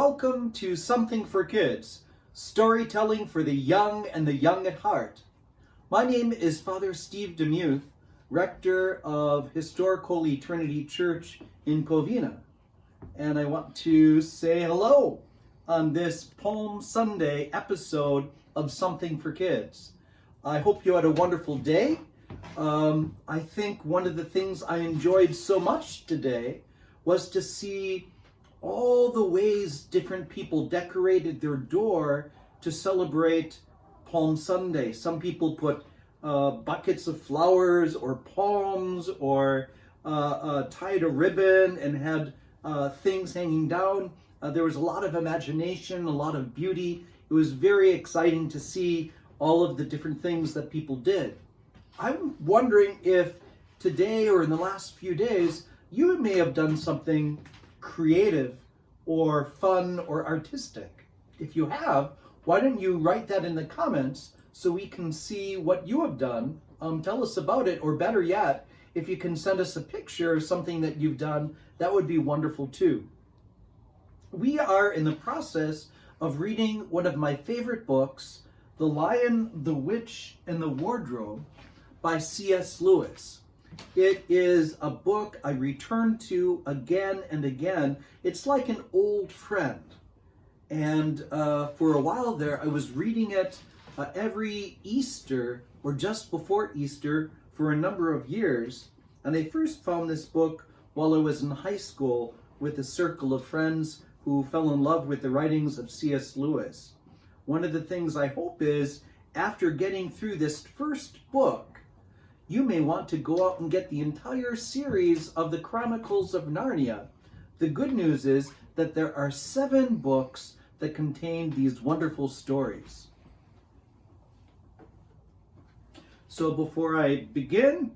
Welcome to Something for Kids, storytelling for the young and the young at heart. My name is Father Steve Demuth, rector of Historic Holy Trinity Church in Covina, and I want to say hello on this Palm Sunday episode of Something for Kids. I hope you had a wonderful day. I think one of the things I enjoyed so much today was to see all the ways different people decorated their door to celebrate Palm Sunday. Some people put buckets of flowers or palms or tied a ribbon and had things hanging down. There was a lot of imagination, a lot of beauty. It was very exciting to see all of the different things that people did. I'm wondering if today or in the last few days, you may have done something creative or fun or artistic. If you have, why don't you write that in the comments so we can see what you have done. Tell us about it, or better yet, if you can send us a picture of something that you've done, that would be wonderful too. We are in the process of reading one of my favorite books, The Lion, the Witch, and the Wardrobe by C.S. Lewis. It is a book I return to again and again. It's like an old friend. And for a while there, I was reading it every Easter or just before Easter for a number of years. And I first found this book while I was in high school with a circle of friends who fell in love with the writings of C.S. Lewis. One of the things I hope is, after getting through this first book, you may want to go out and get the entire series of the Chronicles of Narnia. The good news is that there are 7 books that contain these wonderful stories. So before I begin,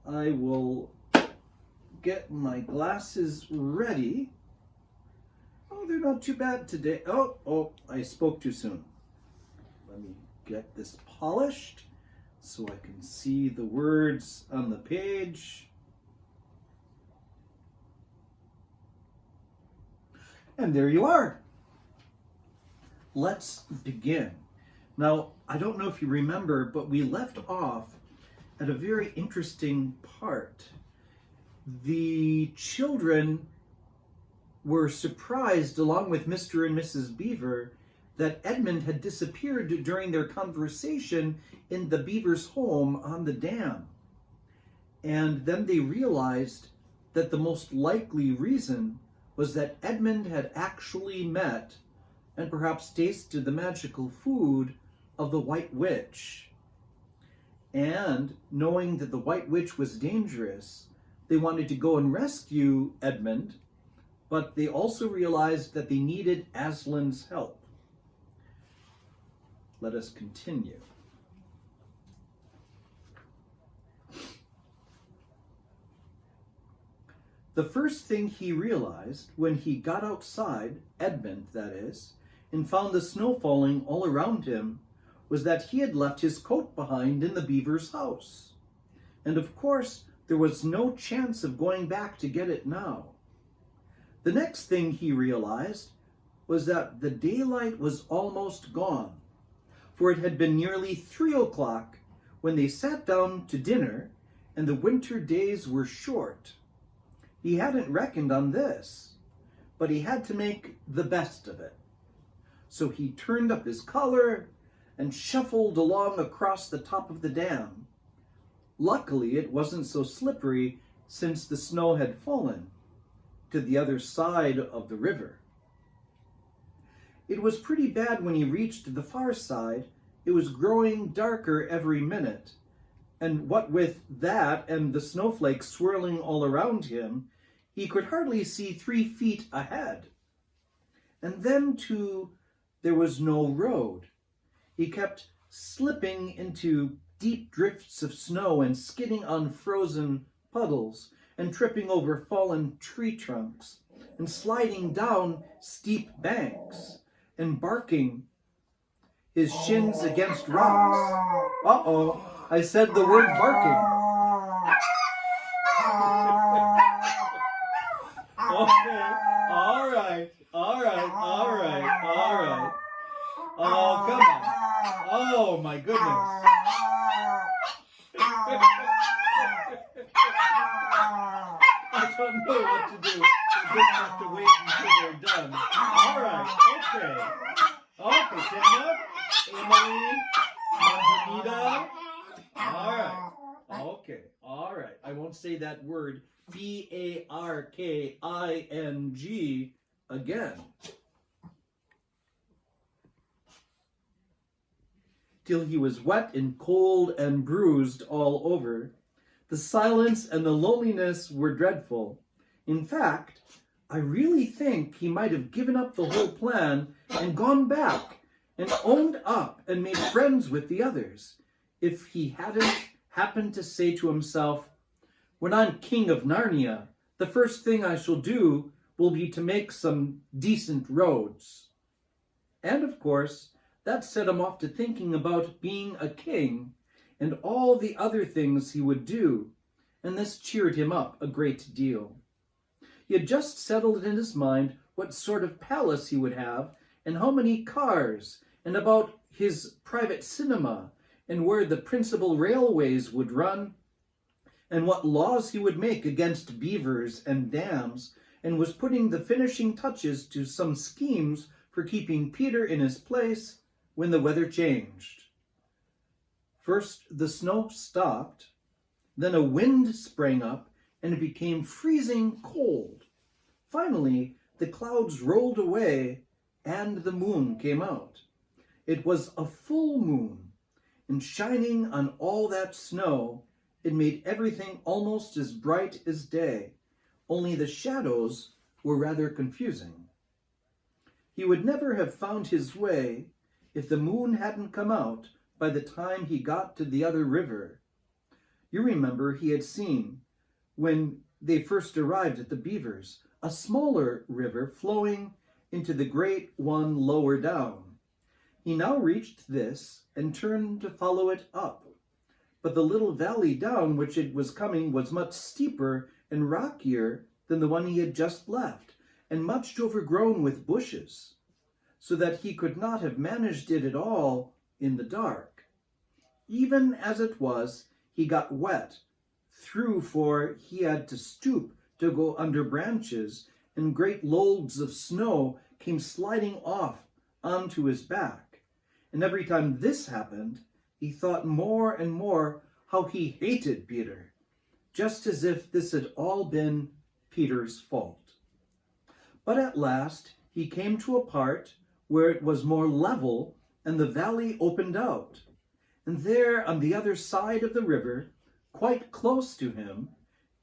I will get my glasses ready. Oh, they're not too bad today. Oh, I spoke too soon. Let me get this polished so I can see the words on the page. And there you are. Let's begin. Now, I don't know if you remember, but we left off at a very interesting part. The children were surprised, along with Mr. and Mrs. Beaver, that Edmund had disappeared during their conversation in the beaver's home on the dam. And then they realized that the most likely reason was that Edmund had actually met and perhaps tasted the magical food of the White Witch. And knowing that the White Witch was dangerous, they wanted to go and rescue Edmund, but they also realized that they needed Aslan's help. Let us continue. The first thing he realized when he got outside, Edmund that is, and found the snow falling all around him, was that he had left his coat behind in the beaver's house. And of course, there was no chance of going back to get it now. The next thing he realized was that the daylight was almost gone, for it had been nearly 3 o'clock when they sat down to dinner, and the winter days were short. He hadn't reckoned on this, but he had to make the best of it. So he turned up his collar and shuffled along across the top of the dam. Luckily, it wasn't so slippery since the snow had fallen to the other side of the river. It was pretty bad when he reached the far side. It was growing darker every minute, and what with that and the snowflakes swirling all around him, he could hardly see 3 feet ahead. And then, too, there was no road. He kept slipping into deep drifts of snow and skidding on frozen puddles and tripping over fallen tree trunks and sliding down steep banks and barking his shins against rocks. Uh-oh, I said the word barking. Okay, all right. Oh my goodness. I don't know what to do. We just have to wait until they're done. All right, okay. Okay, stand up. Emily, Montanita. All right. Okay, all right. I won't say that word, Barking, again. Till he was wet and cold and bruised all over. The silence and the loneliness were dreadful. In fact, I really think he might have given up the whole plan and gone back and owned up and made friends with the others, if he hadn't happened to say to himself, when I'm king of Narnia, the first thing I shall do will be to make some decent roads. And of course, that set him off to thinking about being a king and all the other things he would do, and this cheered him up a great deal. He had just settled in his mind what sort of palace he would have, and how many cars, and about his private cinema, and where the principal railways would run, and what laws he would make against beavers and dams, and was putting the finishing touches to some schemes for keeping Peter in his place when the weather changed. First the snow stopped, then a wind sprang up, and it became freezing cold. Finally, the clouds rolled away, and the moon came out. It was a full moon, and shining on all that snow, it made everything almost as bright as day, only the shadows were rather confusing. He would never have found his way if the moon hadn't come out by the time he got to the other river. You remember he had seen, when they first arrived at the beavers, a smaller river flowing into the great one lower down. He now reached this and turned to follow it up. But the little valley down which it was coming was much steeper and rockier than the one he had just left, and much overgrown with bushes, so that he could not have managed it at all in the dark. Even as it was, he got wet through, for he had to stoop to go under branches, and great loads of snow came sliding off onto his back. And every time this happened, he thought more and more how he hated Peter, just as if this had all been Peter's fault. But at last he came to a part where it was more level and the valley opened out. And there on the other side of the river, quite close to him,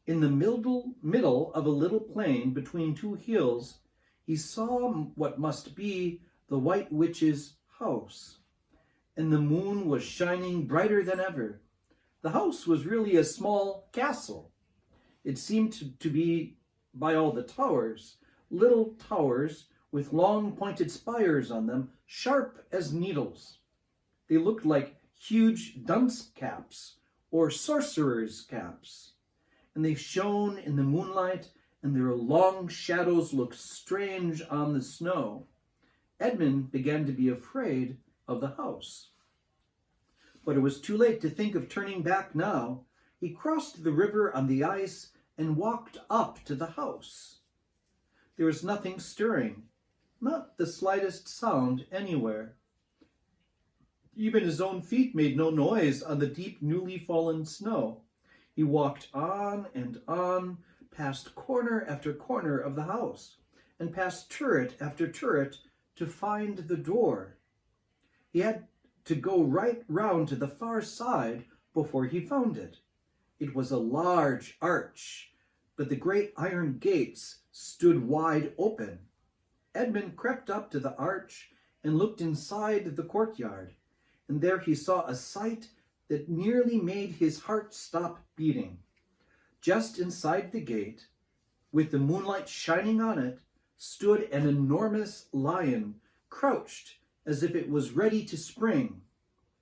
in the middle of a little plain between two hills, he saw what must be the White Witch's house. And the moon was shining brighter than ever. The house was really a small castle. It seemed to be, by all the towers, little towers with long pointed spires on them, sharp as needles. They looked like huge dunce caps or sorcerer's caps, and they shone in the moonlight, and their long shadows looked strange on the snow. Edmund began to be afraid of the house. But it was too late to think of turning back now. He crossed the river on the ice and walked up to the house. There was nothing stirring, not the slightest sound anywhere. Even his own feet made no noise on the deep, newly fallen snow. He walked on, past corner after corner of the house, and past turret after turret to find the door. He had to go right round to the far side before he found it. It was a large arch, but the great iron gates stood wide open. Edmund crept up to the arch and looked inside the courtyard, and there he saw a sight that nearly made his heart stop beating. Just inside the gate, with the moonlight shining on it, stood an enormous lion, crouched as if it was ready to spring.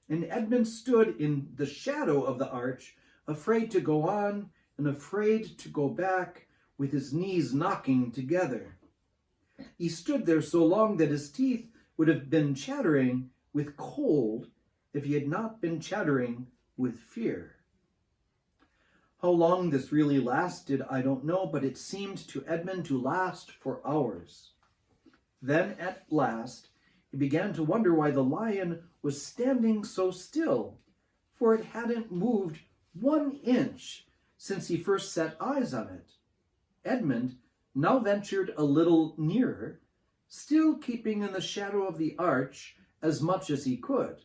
And Edmund stood in the shadow of the arch, afraid to go on and afraid to go back, with his knees knocking together. He stood there so long that his teeth would have been chattering with cold, if he had not been chattering with fear. How long this really lasted, I don't know, but it seemed to Edmund to last for hours. Then, at last, he began to wonder why the lion was standing so still, for it hadn't moved 1 inch since he first set eyes on it. Edmund now ventured a little nearer, still keeping in the shadow of the arch as much as he could.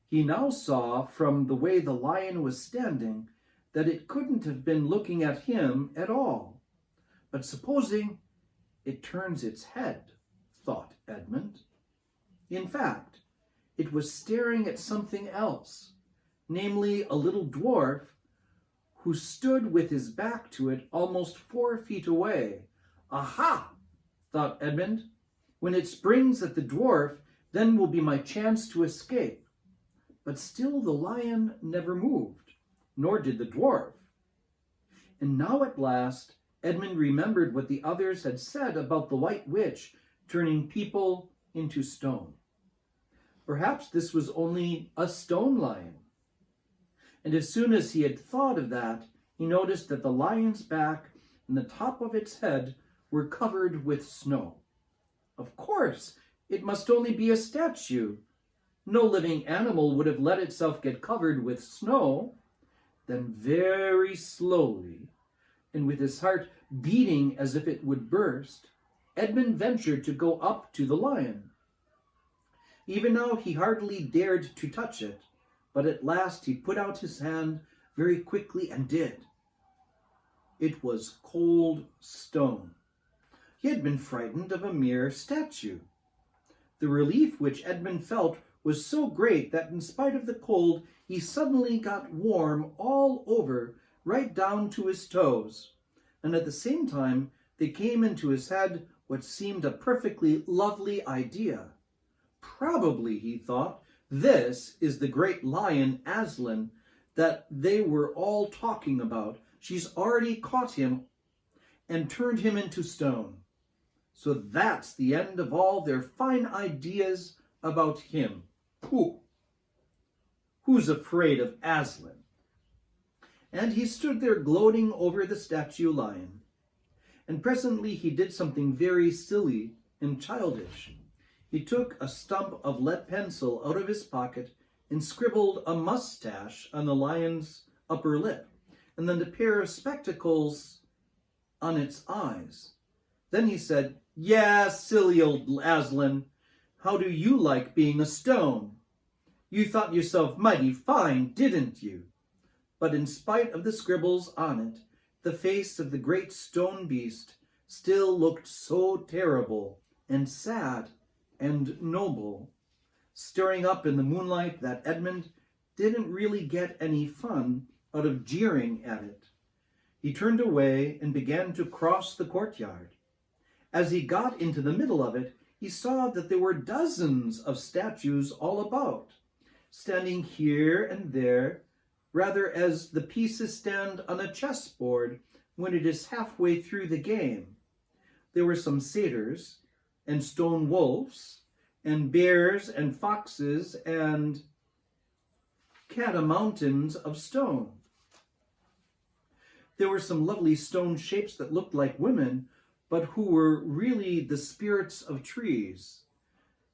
He now saw, from the way the lion was standing, that it couldn't have been looking at him at all. But supposing it turns its head, thought Edmund. In fact, it was staring at something else, namely a little dwarf who stood with his back to it almost 4 feet away. Aha, thought Edmund. When it springs at the dwarf, then will be my chance to escape. But still the lion never moved, nor did the dwarf. And now at last Edmund remembered what the others had said about the White Witch turning people into stone. Perhaps this was only a stone lion. And as soon as he had thought of that, he noticed that the lion's back and the top of its head were covered with snow. Of course, it must only be a statue. No living animal would have let itself get covered with snow. Then very slowly, and with his heart beating as if it would burst, Edmund ventured to go up to the lion. Even now he hardly dared to touch it, but at last he put out his hand very quickly and did. It was cold stone. He had been frightened of a mere statue. The relief which Edmund felt was so great that in spite of the cold, he suddenly got warm all over, right down to his toes. And at the same time, there came into his head what seemed a perfectly lovely idea. Probably, he thought, this is the great lion Aslan that they were all talking about. She's already caught him and turned him into stone. So that's the end of all their fine ideas about him. Pooh! Who's afraid of Aslan? And he stood there gloating over the statue lion. And presently he did something very silly and childish. He took a stump of lead pencil out of his pocket and scribbled a mustache on the lion's upper lip, and then a pair of spectacles on its eyes. Then he said, "Yeah, silly old Aslan, how do you like being a stone? You thought yourself mighty fine, didn't you?" But in spite of the scribbles on it, the face of the great stone beast still looked so terrible and sad and noble, staring up in the moonlight, that Edmund didn't really get any fun out of jeering at it. He turned away and began to cross the courtyard. As he got into the middle of it, he saw that there were dozens of statues all about, standing here and there, rather as the pieces stand on a chessboard when it is halfway through the game. There were some satyrs, and stone wolves, and bears, and foxes, and catamountains of stone. There were some lovely stone shapes that looked like women, but who were really the spirits of trees.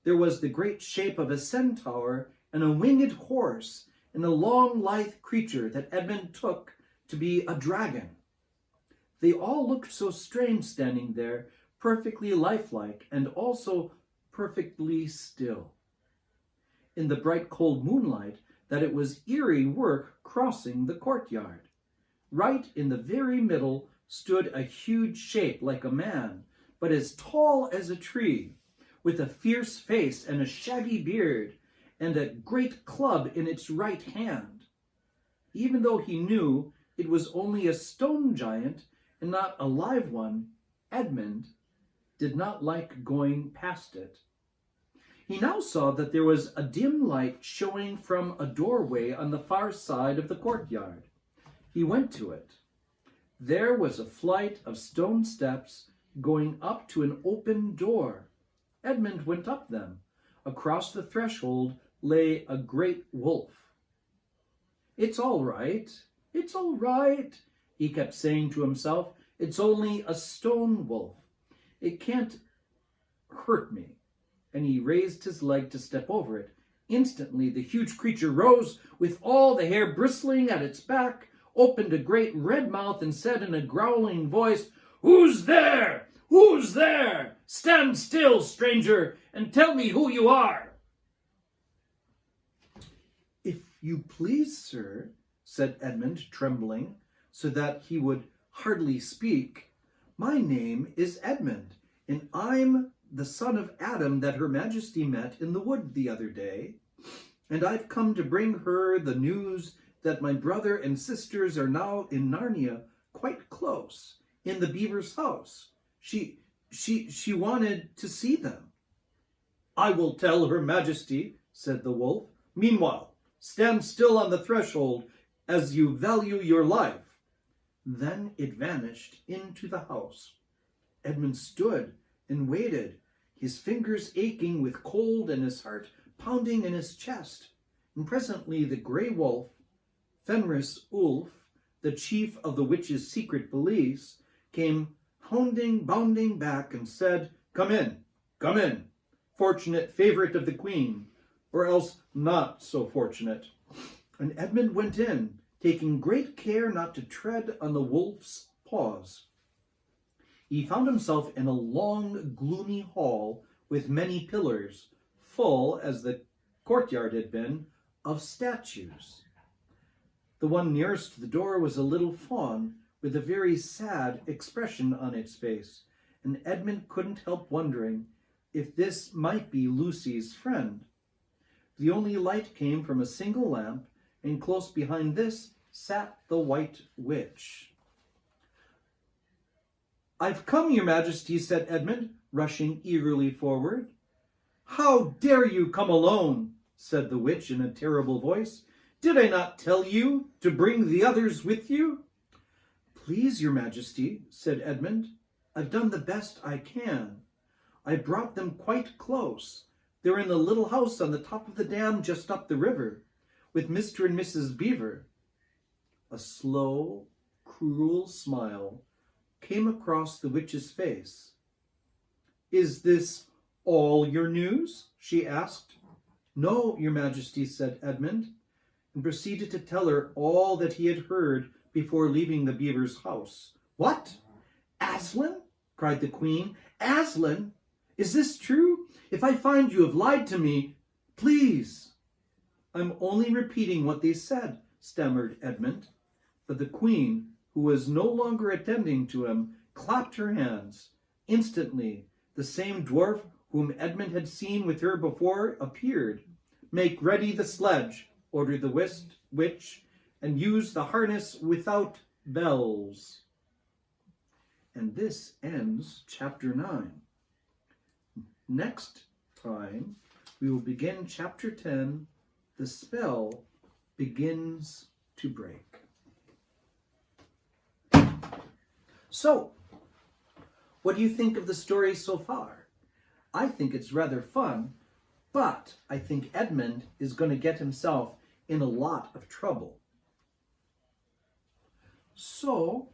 There was the great shape of a centaur, and a winged horse, and a long, lithe creature that Edmund took to be a dragon. They all looked so strange standing there, perfectly lifelike, and also perfectly still in the bright cold moonlight, that it was eerie work crossing the courtyard. Right in the very middle stood a huge shape like a man, but as tall as a tree, with a fierce face and a shaggy beard, and a great club in its right hand. Even though he knew it was only a stone giant and not a live one, Edmund did not like going past it. He now saw that there was a dim light showing from a doorway on the far side of the courtyard. He went to it. There was a flight of stone steps going up to an open door. Edmund went up them. Across the threshold lay a great wolf. "It's all right, it's all right," he kept saying to himself. "It's only a stone wolf. It can't hurt me." And he raised his leg to step over it. Instantly, the huge creature rose with all the hair bristling at its back, opened a great red mouth, and said in a growling voice, "Who's there? Who's there? Stand still, stranger, and tell me who you are." "If you please, sir," said Edmund, trembling so that he would hardly speak, "my name is Edmund, and I'm the son of Adam that Her Majesty met in the wood the other day, and I've come to bring her the news that my brother and sisters are now in Narnia, quite close, in the beaver's house. She wanted to see them." "I will tell Her Majesty," said the wolf. "Meanwhile, stand still on the threshold as you value your life." Then it vanished into the house. Edmund stood and waited, his fingers aching with cold and his heart pounding in his chest. And presently the grey wolf, Fenris Ulf, the chief of the witches' secret police, came bounding back and said, come in, fortunate favourite of the queen, or else not so fortunate." And Edmund went in, taking great care not to tread on the wolf's paws. He found himself in a long, gloomy hall with many pillars, full, as the courtyard had been, of statues. The one nearest to the door was a little fawn with a very sad expression on its face, and Edmund couldn't help wondering if this might be Lucy's friend. The only light came from a single lamp, and close behind this sat the White Witch. "I've come, Your Majesty," said Edmund, rushing eagerly forward. "How dare you come alone?" said the witch in a terrible voice. "Did I not tell you to bring the others with you?" "Please, Your Majesty," said Edmund, "I've done the best I can. I brought them quite close. They're in the little house on the top of the dam just up the river, with Mr. and Mrs. Beaver." A slow, cruel smile came across the witch's face. "Is this all your news?" she asked. "No, Your Majesty," said Edmund, and proceeded to tell her all that he had heard before leaving the beaver's house. "What? Aslan?" cried the queen. "Aslan? Is this true? If I find you have lied to me, please." "I'm only repeating what they said," stammered Edmund. But the queen, who was no longer attending to him, clapped her hands. Instantly, the same dwarf whom Edmund had seen with her before appeared. "Make ready the sledge," ordered the witch, "and use the harness without bells." And this ends chapter 9. Next time, we will begin chapter 10, The Spell Begins to Break. So, what do you think of the story so far? I think it's rather fun, but I think Edmund is going to get himself in a lot of trouble. So,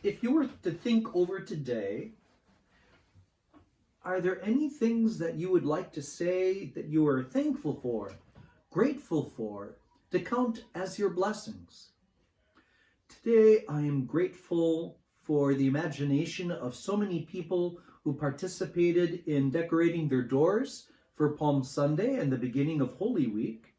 if you were to think over today, are there any things that you would like to say that you are thankful for, grateful for, to count as your blessings? Today, I am grateful for the imagination of so many people who participated in decorating their doors for Palm Sunday and the beginning of Holy Week.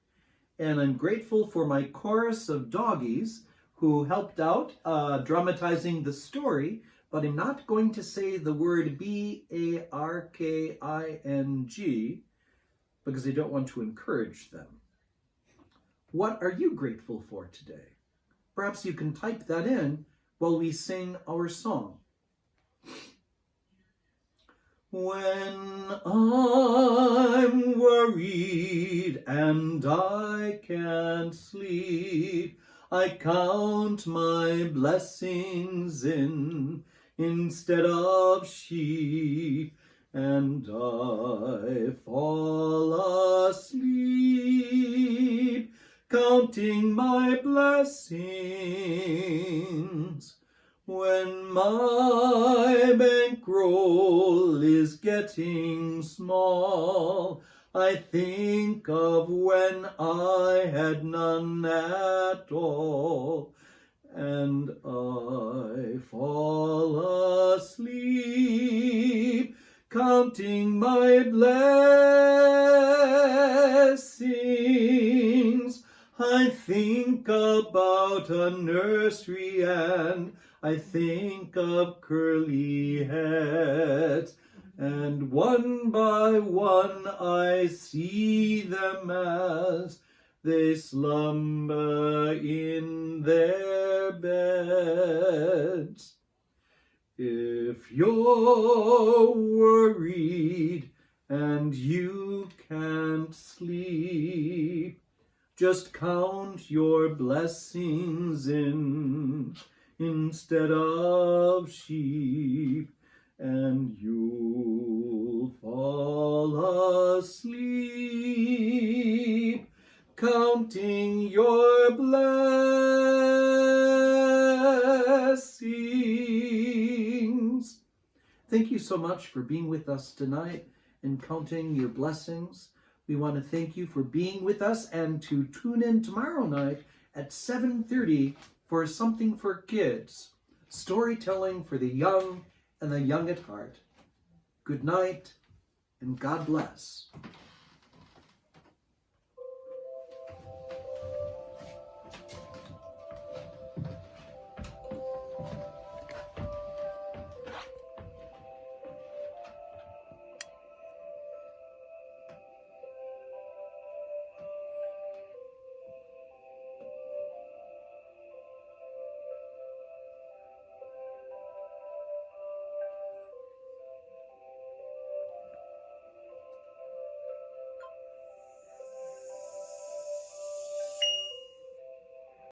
And I'm grateful for my chorus of doggies who helped out dramatizing the story, but I'm not going to say the word barking because I don't want to encourage them. What are you grateful for today? Perhaps you can type that in while we sing our song. When I'm worried and I can't sleep, I count my blessings instead of sheep. and I fall asleep, counting my blessings. When my bankroll is getting small, I think of when I had none at all, and I fall asleep, counting my blessings. I think about a nursery and I think of curly heads, and one by one I see them as they slumber in their beds. If you're worried and you can't sleep, just count your blessings instead of sheep, and you'll fall asleep, counting your blessings. Thank you so much for being with us tonight and counting your blessings. We want to thank you for being with us and to tune in tomorrow night at 7:30 for Something for Kids, storytelling for the young and the young at heart. Good night and God bless.